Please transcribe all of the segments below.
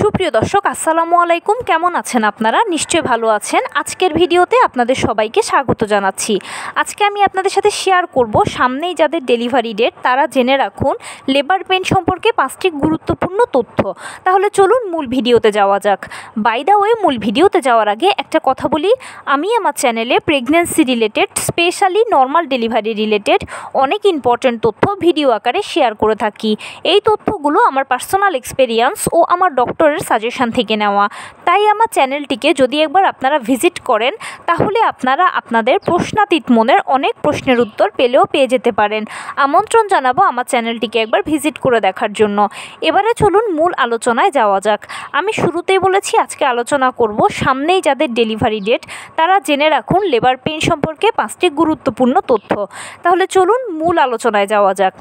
সুপ্রিয় দর্শক আসসালামু আলাইকুম, কেমন আছেন আপনারা? নিশ্চয়ই ভালো আছেন। আজকের ভিডিওতে আপনাদের সবাইকে স্বাগত জানাচ্ছি। আজকে আমি আপনাদের সাথে শেয়ার করব সামনেই যাদের ডেলিভারি ডেট তারা জেনে রাখুন লেবার পেইন সম্পর্কে 5টি গুরুত্বপূর্ণ তথ্য। তাহলে চলুন মূল ভিডিওতে যাওয়া যাক। বাই দ্য ওয়ে, মূল ভিডিওতে যাওয়ার আগে একটা কথা বলি, আমি আমার চ্যানেলে pregnancy related, specially normal delivery related অনেক ইম্পর্ট্যান্ট তথ্য ভিডিও আকারে শেয়ার করে থাকি। এই তথ্যগুলো আমার পার্সোনাল এক্সপেরিয়েন্স ও আমার ডক্টরের সাজেশন থেকে নেওয়া। তাই আমার চ্যানেলটিকে যদি একবার আপনারা ভিজিট করেন তাহলে আপনারা আপনাদের প্রশ্নাতীত মনের অনেক প্রশ্নের উত্তর পেয়ে যেতে পারেন। আমন্ত্রণ জানাবো আমার চ্যানেলটিকে একবার ভিজিট করে দেখার জন্য। এবারে চলুন মূল আলোচনায় যাওয়া যাক। আমি শুরুতেই বলেছি আজকে আলোচনা করব সামনেই যাদের ডেলিভারি ডেট তারা জেনে রাখুন লেবার পেইন সম্পর্কে 5টি গুরুত্বপূর্ণ তথ্য। তাহলে চলুন মূল আলোচনায় যাওয়া যাক।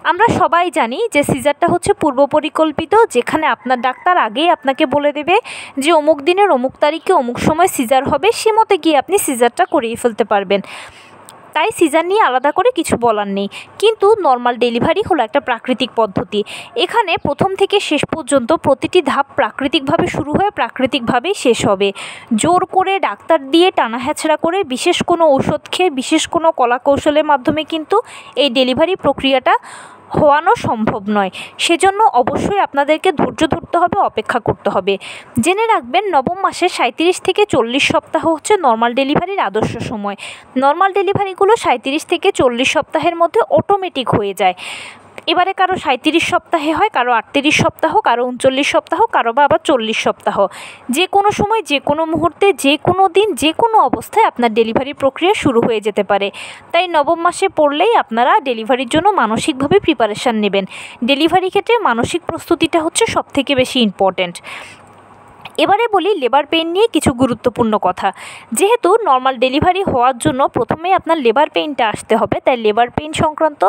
আমরা সবাই জানি যে সিজারটা হচ্ছে পূর্ব পরিকল্পিত, যেখানে আপনার ডাক্তার আগেই আপনাকে বলে দেবে যে অমুক দিনের অমুক তারিখে অমুক সময় সিজার হবে, সে মতে গিয়ে আপনি সিজারটা করিয়ে ফেলতে পারবেন। তাই সিজার নিয়ে আলাদা করে কিছু বলার নেই। কিন্তু নর্মাল ডেলিভারি হলো একটা প্রাকৃতিক পদ্ধতি। এখানে প্রথম থেকে শেষ পর্যন্ত প্রতিটি ধাপ প্রাকৃতিকভাবে শুরু হয়ে প্রাকৃতিকভাবেই শেষ হবে। জোর করে ডাক্তার দিয়ে টানা হ্যাচড়া করে বিশেষ কোনো ঔষধ খেয়ে বিশেষ কোনো কলাকৌশলের মাধ্যমে কিন্তু এই ডেলিভারি প্রক্রিয়াটা হওয়ানো সম্ভব নয়। সেজন্য অবশ্যই আপনাদেরকে ধৈর্য ধরতে হবে, অপেক্ষা করতে হবে। জেনে রাখবেন নবম মাসের 37 থেকে 40 সপ্তাহ হচ্ছে নর্মাল ডেলিভারির আদর্শ সময়। নর্মাল ডেলিভারিগুলো 37 থেকে 40 সপ্তাহের মধ্যে অটোমেটিক হয়ে যায়। এবারে কারো 37 সপ্তাহে হয়, কারো 38 সপ্তাহ, কারো 39 সপ্তাহ, কারো বা আবার 40 সপ্তাহ। যে কোনো সময়, যে কোনো মুহূর্তে, যে কোনো দিন, যে কোনো অবস্থায় আপনার ডেলিভারি প্রক্রিয়া শুরু হয়ে যেতে পারে। তাই নবম মাসে পড়লেই আপনারা ডেলিভারির জন্য মানসিকভাবে প্রিপারেশান নেবেন। ডেলিভারি ক্ষেত্রে মানসিক প্রস্তুতিটা হচ্ছে সবথেকে বেশি ইম্পর্ট্যান্ট। এবারে বলি লেবার পেইন নিয়ে কিছু গুরুত্বপূর্ণ কথা। যেহেতু নর্মাল ডেলিভারি হওয়ার জন্য প্রথমে আপনার লেবার পেইনটা আসতে হবে, তাই লেবার পেইন সংক্রান্ত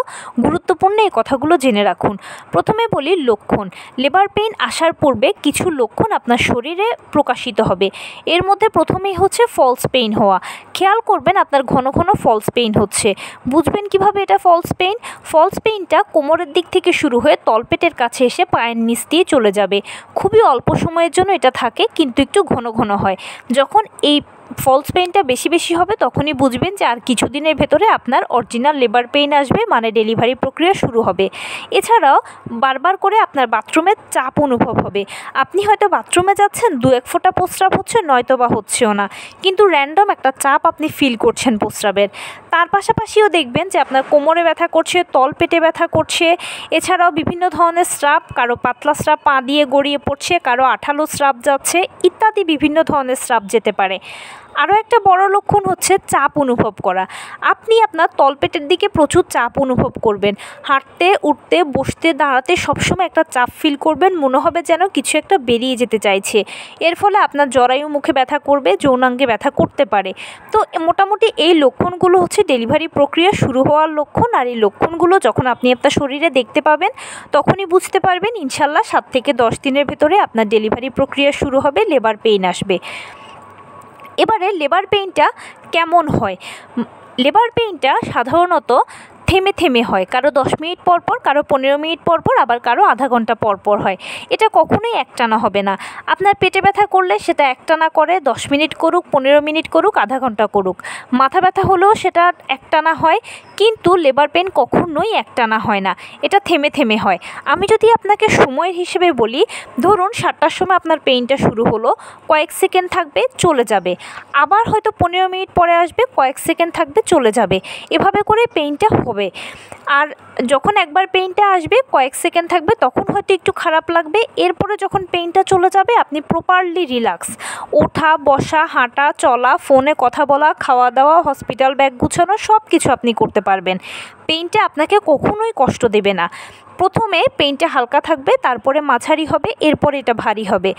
গুরুত্বপূর্ণ এই কথাগুলো জেনে রাখুন। প্রথমে বলি লক্ষণ। লেবার পেইন আসার পূর্বে কিছু লক্ষণ আপনার শরীরে প্রকাশিত হবে। এর মধ্যে প্রথমেই হচ্ছে ফলস পেইন হওয়া। খেয়াল করবেন আপনার ঘন ঘন ফলস পেইন হচ্ছে। বুঝবেন কিভাবে এটা ফলস পেইন? ফলস পেইনটা কোমরের দিক থেকে শুরু হয়ে তলপেটের কাছে এসে পায়ের নিচ দিয়ে চলে যাবে। খুবই অল্প সময়ের জন্য এটা থাকে, কিন্তু একটু ঘন ঘন হয়। যখন এই ফলস পেইনটা বেশি হবে তখনই বুঝবেন যে আর কিছুদিনের ভেতরে আপনার অরিজিনাল লেবার পেইন আসবে, মানে ডেলিভারি প্রক্রিয়া শুরু হবে। এছাড়াও বারবার করে আপনার বাথরুমের চাপ অনুভব হবে। আপনি হয়তো বাথরুমে যাচ্ছেন, 2-1 ফোঁটা প্রস্রাব হচ্ছে, নয়তো বা হচ্ছেও না, কিন্তু র্যান্ডম একটা চাপ আপনি ফিল করছেন প্রস্রাবের। তার পাশাপাশিও দেখবেন যে আপনার কোমরে ব্যথা করছে, তলপেটে ব্যথা করছে। এছাড়াও বিভিন্ন ধরনের স্রাব, কারো পাতলা স্রাব পা দিয়ে গড়িয়ে পড়ছে, কারো আঠালো স্রাব যাচ্ছে, ইত্যাদি বিভিন্ন ধরনের স্রাব যেতে পারে। আরও একটা বড় লক্ষণ হচ্ছে চাপ অনুভব করা। আপনি আপনার তলপেটের দিকে প্রচুর চাপ অনুভব করবেন। হাঁটতে, উঠতে, বসতে, দাঁড়াতে সবসময় একটা চাপ ফিল করবেন। মনে হবে যেন কিছু একটা বেরিয়ে যেতে চাইছে। এর ফলে আপনার জরায়ু মুখে ব্যথা করবে, যৌনাঙ্গে ব্যথা করতে পারে। তো মোটামুটি এই লক্ষণগুলো হচ্ছে ডেলিভারি প্রক্রিয়া শুরু হওয়ার লক্ষণ। আর এই লক্ষণগুলো যখন আপনি আপনার শরীরে দেখতে পাবেন তখনই বুঝতে পারবেন ইনশাল্লাহ 7 থেকে 10 দিনের ভেতরে আপনার ডেলিভারি প্রক্রিয়া শুরু হবে, লেবার পেইন আসবে। এবারে লেবার পেইনটা কেমন হয়? লেবার পেইনটা সাধারণত থেমে থেমে হয়। কারো 10 মিনিট পর পর, কারো 15 মিনিট পর পর, আবার কারো আধা ঘন্টা পর পর হয়। এটা কখনোই একটানা হবে না। আপনার পেটে ব্যথা করলে সেটা একটানা করে, 10 মিনিট করুক, 15 মিনিট করুক, আধা ঘন্টা করুক। মাথা ব্যথা হলেও সেটা একটানা হয়, কিন্তু লেবার পেইন কখনোই একটানা হয় না। এটা থেমে থেমে হয়। আমি যদি আপনাকে সময়ের হিসেবে বলি, ধরুন 7টার সময় আপনার পেইনটা শুরু হলো, কয়েক সেকেন্ড থাকবে, চলে যাবে। আবার হয়তো 15 মিনিট পরে আসবে, কয়েক সেকেন্ড থাকবে, চলে যাবে। এভাবে করে পেইনটা হবে। আর যখন একবার পেইনটা আসবে, কয়েক সেকেন্ড থাকবে, তখন হয়তো একটু খারাপ লাগবে। এরপরে যখন পেইনটা চলে যাবে আপনি প্রপারলি রিল্যাক্স, ওঠা, বসা, হাঁটা, চলা, ফোনে কথা বলা, খাওয়া দাওয়া, হসপিটাল ব্যাগ গুছানো সব কিছু আপনি করতে পারবেন। পেইনটা আপনাকে কখনোই কষ্ট দেবে না। প্রথমে পেইনটা হালকা থাকবে, তারপরে মাঝারি হবে, এরপরে এটা ভারী হবে।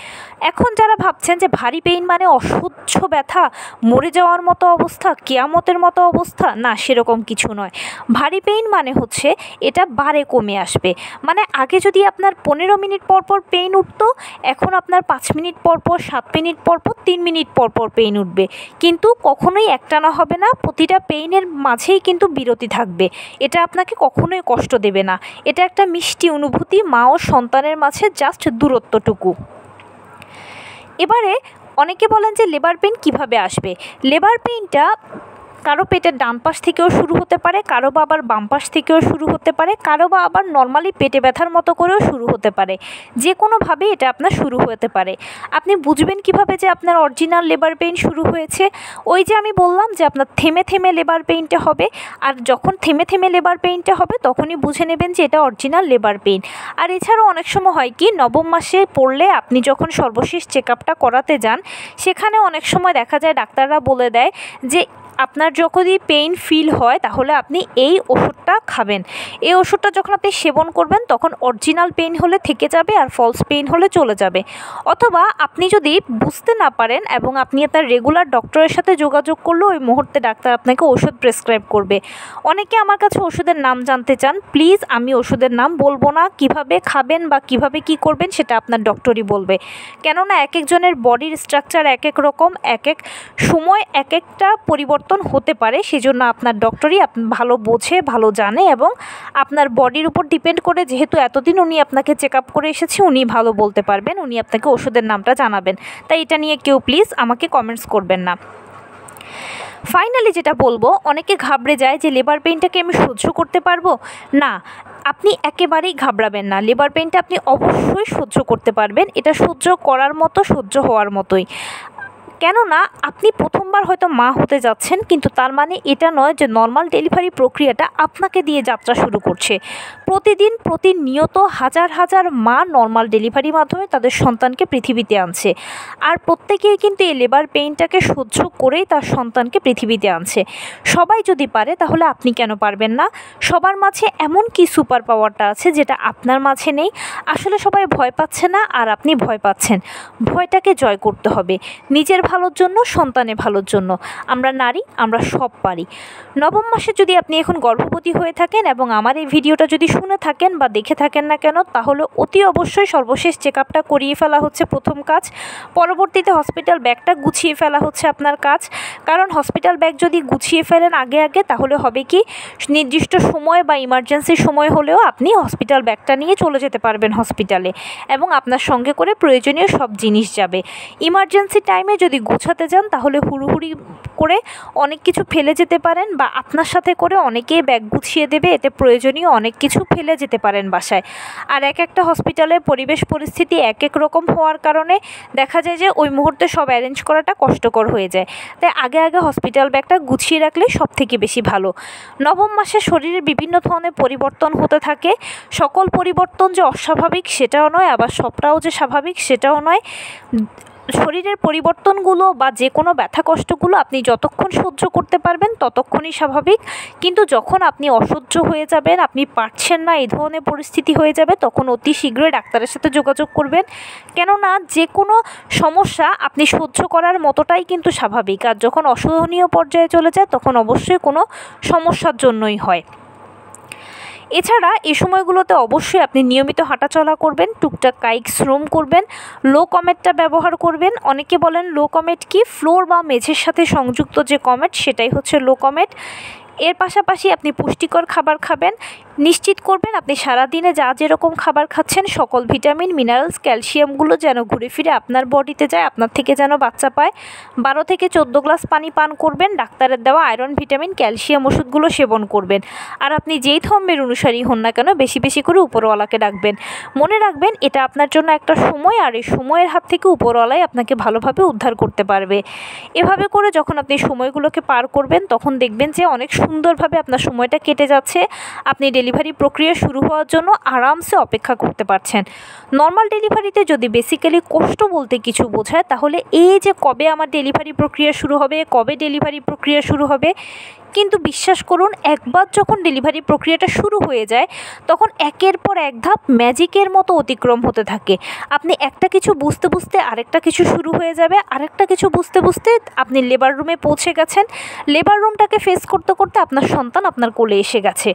এখন যারা ভাবছেন যে ভারী পেইন মানে অসহ্য ব্যথা, মরে যাওয়ার মতো অবস্থা, কিয়ামতের মতো অবস্থা, না, সেরকম কিছু নয়। ভারী পেইন মানে হচ্ছে এটা বারে কমে আসবে। মানে আগে যদি আপনার 15 মিনিট পর পর পেইন উঠতো, এখন আপনার 5 মিনিট পর পর, 7 মিনিট পর পর, 3 মিনিট পর পর পেইন উঠবে। কিন্তু কখনোই একটানা হবে না। প্রতিটা পেইনের মাঝেই কিন্তু বিরতি থাকবে। এটা আপনাকে কখনোই কষ্ট দেবে না। এটা একটা মিষ্টি অনুভূতি মা ও সন্তানের মাঝে, জাস্ট দূরত্বটুকু। এবারে অনেকে বলেন যে লেবার পেইন কিভাবে আসবে। লেবার পেইনটা কারো পেটের ডান পাশ থেকেও শুরু হতে পারে, কারো বা আবার বাম পাশ থেকেও শুরু হতে পারে, কারো বা আবার নর্মালি পেটে ব্যথার মতো করেও শুরু হতে পারে। যে কোনোভাবেই এটা আপনার শুরু হতে পারে। আপনি বুঝবেন কিভাবে যে আপনার অরিজিনাল লেবার পেইন শুরু হয়েছে? ওই যে আমি বললাম যে আপনার থেমে থেমে লেবার পেইনটা হবে, আর যখন থেমে থেমে লেবার পেইনটা হবে তখনই বুঝে নেবেন যে এটা অরিজিনাল লেবার পেইন। আর এছাড়াও অনেক সময় হয় কি, নবম মাসে পড়লে আপনি যখন সর্বশেষ চেক আপটা করাতে যান, সেখানে অনেক সময় দেখা যায় ডাক্তাররা বলে দেয় যে আপনার যখনই পেইন ফিল হয় তাহলে আপনি এই ওষুধটা খাবেন। এই ওষুধটা যখন আপনি সেবন করবেন তখন অরিজিনাল পেইন হলে থেকে যাবে আর ফলস পেইন হলে চলে যাবে। অথবা আপনি যদি বুঝতে না পারেন এবং আপনি আপনার রেগুলার ডক্টরের সাথে যোগাযোগ করলেও ওই মুহূর্তে ডাক্তার আপনাকে ওষুধ প্রেসক্রাইব করবে। অনেকে আমার কাছে ওষুধের নাম জানতে চান, প্লিজ আমি ওষুধের নাম বলবো না। কিভাবে খাবেন বা কিভাবে কি করবেন সেটা আপনার ডক্টরই বলবে। কেননা এক একজনের বডির স্ট্রাকচার এক এক রকম, এক এক সময় এক একটা পরিবর্তন হতে পারে। সেজন্য আপনার ডক্টরই ভালো বোঝে, ভালো জানে এবং আপনার বডির উপর ডিপেন্ড করে, যেহেতু এতদিন উনি আপনাকে চেক আপ করে এসেছে, উনি ভালো বলতে পারবেন, উনি আপনাকে ওষুধের নামটা জানাবেন। তাই এটা নিয়ে কেউ প্লিজ আমাকে কমেন্টস করবেন না। ফাইনালি যেটা বলবো, অনেকে ঘাবড়ে যায় যে লেবার পেইনটাকে আমি সহ্য করতে পারবো না। আপনি একেবারেই ঘাবড়াবেন না, লেবার পেইনটা আপনি অবশ্যই সহ্য করতে পারবেন। এটা সহ্য করার মতো, সহ্য হওয়ার মতোই। কেননা আপনি প্রথমবার হয়তো মা হতে যাচ্ছেন, কিন্তু তার মানে এটা নয় যে নর্মাল ডেলিভারি প্রক্রিয়াটা আপনাকে দিয়ে যাত্রা শুরু করছে। প্রতিদিন প্রতিনিয়ত হাজার হাজার মা নর্মাল ডেলিভারির মাধ্যমে তাদের সন্তানকে পৃথিবীতে আনছে, আর প্রত্যেকেই কিন্তু এই লেবার পেইনটাকে সহ্য করেই তার সন্তানকে পৃথিবীতে আনছে। সবাই যদি পারে তাহলে আপনি কেন পারবেন না? সবার মাঝে এমন কি সুপার পাওয়ারটা আছে যেটা আপনার মাঝে নেই? আসলে সবাই ভয় পাচ্ছে না, আর আপনি ভয় পাচ্ছেন। ভয়টাকে জয় করতে হবে, নিজের ভালোর জন্য, সন্তানের ভালোর জন্য। আমরা নারী, আমরা সব পারি। নবম মাসে যদি আপনি এখন গর্ভবতী হয়ে থাকেন এবং আমার এই ভিডিওটা যদি শুনে থাকেন বা দেখে থাকেন না কেন, তাহলে অতি অবশ্যই সর্বশেষ চেক আপটা করিয়ে ফেলা হচ্ছে প্রথম কাজ। পরবর্তীতে হসপিটাল ব্যাগটা গুছিয়ে ফেলা হচ্ছে আপনার কাজ। কারণ হসপিটাল ব্যাগ যদি গুছিয়ে ফেলেন আগে আগে, তাহলে হবে কি, নির্দিষ্ট সময় বা ইমার্জেন্সির সময় হলেও আপনি হসপিটাল ব্যাগটা নিয়ে চলে যেতে পারবেন হসপিটালে, এবং আপনার সঙ্গে করে প্রয়োজনীয় সব জিনিস যাবে। ইমার্জেন্সি টাইমে যদি গোছাতে যান তাহলে হুড়ুহুড়ি করে অনেক কিছু ফেলে যেতে পারেন, বা আপনার সাথে করে অনেকেই ব্যাগ গুছিয়ে দেবে, এতে প্রয়োজনীয় অনেক কিছু ফেলে যেতে পারেন বাসায়। আর এক একটা হসপিটালে পরিবেশ পরিস্থিতি এক এক রকম হওয়ার কারণে দেখা যায় যে ওই মুহূর্তে সব অ্যারেঞ্জ করাটা কষ্টকর হয়ে যায়। তাই আগে আগে হসপিটাল ব্যাগটা গুছিয়ে রাখলে সব থেকে বেশি ভালো। নবম মাসে শরীরের বিভিন্ন ধরনের পরিবর্তন হতে থাকে। সকল পরিবর্তন যে অস্বাভাবিক সেটাও নয়, আবার সবটাও যে স্বাভাবিক সেটাও নয়। শরীরের পরিবর্তনগুলো বা যে কোনো ব্যথা কষ্টগুলো আপনি যতক্ষণ সহ্য করতে পারবেন ততক্ষণই স্বাভাবিক। কিন্তু যখন আপনি অসহ্য হয়ে যাবেন, আপনি পারছেন না, এই ধরনের পরিস্থিতি হয়ে যাবে, তখন অতি শীঘ্রই ডাক্তারের সাথে যোগাযোগ করবেন। কেননা যে কোনো সমস্যা আপনি সহ্য করার মতোটাই কিন্তু স্বাভাবিক, আর যখন অসহনীয় পর্যায়ে চলে যায় তখন অবশ্যই কোনো সমস্যার জন্যই হয়। এছাড়া এই সময়গুলোতে অবশ্যই আপনি নিয়মিত হাঁটাচলা করবেন, টুকটাক কায়িক শ্রম করবেন, লো কমেটটা ব্যবহার করবেন। অনেকে বলেন লো কমেট কি? ফ্লোর বা মেঝের সাথে সংযুক্ত যে কমেট সেটাই হচ্ছে লো কমেট। এর পাশাপাশি আপনি পুষ্টিকর খাবার খাবেন। নিশ্চিত করবেন আপনি সারাদিনে যা যেরকম খাবার খাচ্ছেন সকল ভিটামিন, মিনারেলস, ক্যালসিয়ামগুলো যেন ঘুরে ফিরে আপনার বডিতে যায়, আপনার থেকে যেন বাচ্চা পায়। 12 থেকে 14 গ্লাস পানি পান করবেন। ডাক্তারের দেওয়া আয়রন, ভিটামিন, ক্যালসিয়াম ওষুধগুলো সেবন করবেন। আর আপনি যেই ধর্মের অনুসারী হন না কেন, বেশি বেশি করে উপরওয়ালাকে ডাকবেন। মনে রাখবেন এটা আপনার জন্য একটা সময়, আর এই সময়ের হাত থেকে উপরওয়ালাই আপনাকে ভালোভাবে উদ্ধার করতে পারবে। এভাবে করে যখন আপনি সময়গুলোকে পার করবেন তখন দেখবেন যে অনেক সুন্দরভাবে আপনার সময়টা কেটে যাচ্ছে। আপনি ডেলিভারি প্রক্রিয়া শুরু হওয়ার জন্য আরামসে অপেক্ষা করতে পারছেন। নর্মাল ডেলিভারিতে যদি বেসিক্যালি কষ্ট বলতে কিছু বোঝায়, তাহলে এই যে কবে আমার ডেলিভারি প্রক্রিয়া শুরু হবে, কবে ডেলিভারি প্রক্রিয়া শুরু হবে, কিন্তু বিশ্বাস করুন একবার যখন ডেলিভারি প্রক্রিয়াটা শুরু হয়ে যায় তখন একের পর এক ধাপ ম্যাজিকের মতো অতিক্রম হতে থাকে। আপনি একটা কিছু বুঝতে বুঝতে আরেকটা কিছু শুরু হয়ে যাবে, আরেকটা কিছু বুঝতে বুঝতে আপনি লেবার রুমে পৌঁছে গেছেন, লেবার রুমটাকে ফেস করতে করতে আপনার সন্তান আপনার কোলে এসে গেছে।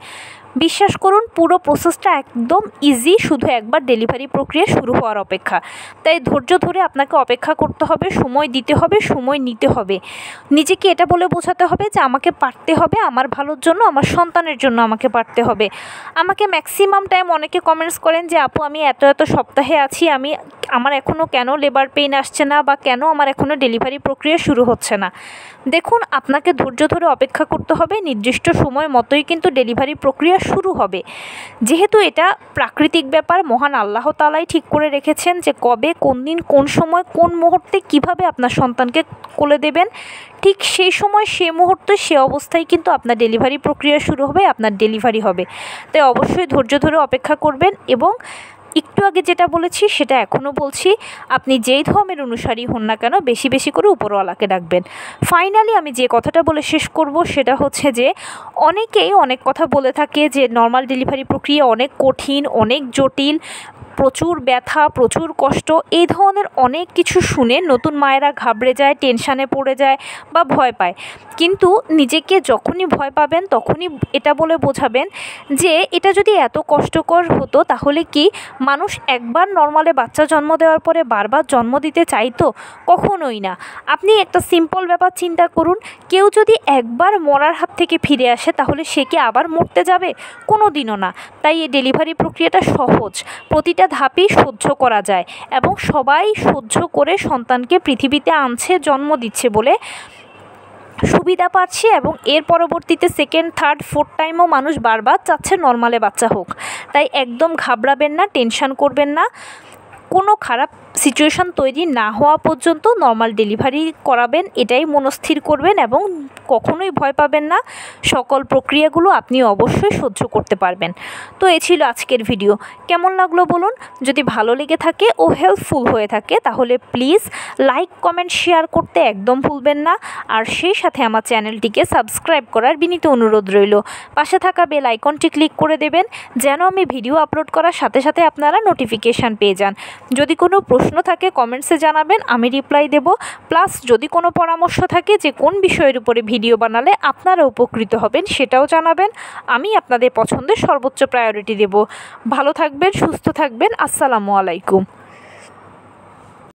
বিশ্বাস করুন পুরো প্রসেসটা একদম ইজি, শুধু একবার ডেলিভারি প্রক্রিয়া শুরু হওয়ার অপেক্ষা। তাই ধৈর্য ধরে আপনাকে অপেক্ষা করতে হবে, সময় দিতে হবে, সময় নিতে হবে। নিজেকে এটা বলে বোঝাতে হবে যে আমাকে পারতে হবে, আমার ভালোর জন্য, আমার সন্তানের জন্য আমাকে পারতে হবে। আমাকে ম্যাক্সিমাম টাইম অনেকে কমেন্টস করেন যে আপু আমি এত সপ্তাহে আছি, আমার এখনও কেন লেবার পেইন আসছে না, বা কেন আমার এখনও ডেলিভারি প্রক্রিয়া শুরু হচ্ছে না। দেখুন, আপনাকে ধৈর্য ধরে অপেক্ষা করতে হবে, নির্দিষ্ট সময় মতোই কিন্তু ডেলিভারি প্রক্রিয়া শুরু হবে। যেহেতু এটা প্রাকৃতিক ব্যাপার, মহান আল্লাহ তাআলাই ঠিক করে রেখেছেন যে কবে, কোন দিন, কোন সময়, কোন মুহূর্তে কিভাবে আপনার সন্তানকে কোলে দেবেন, ঠিক সেই সময়, সে মুহূর্তে, সে অবস্থায় কিন্তু আপনার ডেলিভারি প্রক্রিয়া শুরু হবে, আপনার ডেলিভারি হবে। তাই অবশ্যই ধৈর্য ধরে অপেক্ষা করবেন। এবং একটু আগে যেটা বলেছি সেটা এখনও বলছি, আপনি যেই ধর্মের অনুসারী হন না কেন, বেশি বেশি করে উপরওয়ালাকে ডাকবেন। ফাইনালি আমি যে কথাটা বলে শেষ করব সেটা হচ্ছে যে অনেকেই অনেক কথা বলে থাকে যে নর্মাল ডেলিভারি প্রক্রিয়া অনেক কঠিন, অনেক জটিল, প্রচুর ব্যথা, প্রচুর কষ্ট, এই ধরনের অনেক কিছু শুনে নতুন মায়েরা ঘাবড়ে যায়, টেনশানে পড়ে যায় বা ভয় পায়। কিন্তু নিজেকে যখনই ভয় পাবেন তখনই এটা বলে বোঝাবেন যে এটা যদি এত কষ্টকর হতো তাহলে কি মানুষ একবার নর্মালে বাচ্চা জন্ম দেওয়ার পরে বারবার জন্ম দিতে চাইতো? কখনোই না। আপনি একটা সিম্পল ব্যাপার চিন্তা করুন, কেউ যদি একবার মরার হাত থেকে ফিরে আসে তাহলে সে কি আবার মরতে যাবে? কোনো দিনও না। তাই এই ডেলিভারি প্রক্রিয়াটা সহজ, প্রতিটা ধাপেই সহ্য করা যায়, এবং সবাই সহ্য করে সন্তানকে পৃথিবীতে আনছে, জন্ম দিচ্ছে বলে সুবিধা পাচ্ছে। এবং এর পরবর্তীতে সেকেন্ড, থার্ড, ফোর্থ টাইমও মানুষ বারবার চাচ্ছে নর্মালে বাচ্চা হোক। তাই একদম ঘাবড়াবেন না, টেনশন করবেন না। কোনো খারাপ সিচুয়েশান তৈরি না হওয়া পর্যন্ত নর্মাল ডেলিভারি করাবেন, এটাই মনস্থির করবেন, এবং কখনোই ভয় পাবেন না। সকল প্রক্রিয়াগুলো আপনি অবশ্যই সহ্য করতে পারবেন। তো এই ছিল আজকের ভিডিও। কেমন লাগলো বলুন? যদি ভালো লেগে থাকে ও হেল্পফুল হয়ে থাকে তাহলে প্লিজ লাইক, কমেন্ট, শেয়ার করতে একদম ভুলবেন না। আর সেই সাথে আমার চ্যানেলটিকে সাবস্ক্রাইব করার বিনীত অনুরোধ রইল। পাশে থাকা বেল আইকনটি ক্লিক করে দেবেন যেন আমি ভিডিও আপলোড করার সাথে সাথে আপনারা নোটিফিকেশান পেয়ে যান। যদি কোনো প্রশ্ন থাকে কমেন্টসে জানাবেন, আমি রিপ্লাই দেব। প্লাস যদি কোনো পরামর্শ থাকে যে কোন বিষয়ের উপরে ভিডিও বানালে আপনারা উপকৃত হবেন সেটাও জানাবেন, আমি আপনাদের পছন্দের সর্বোচ্চ প্রায়োরিটি দেব। ভালো থাকবেন, সুস্থ থাকবেন। আসসালামু আলাইকুম।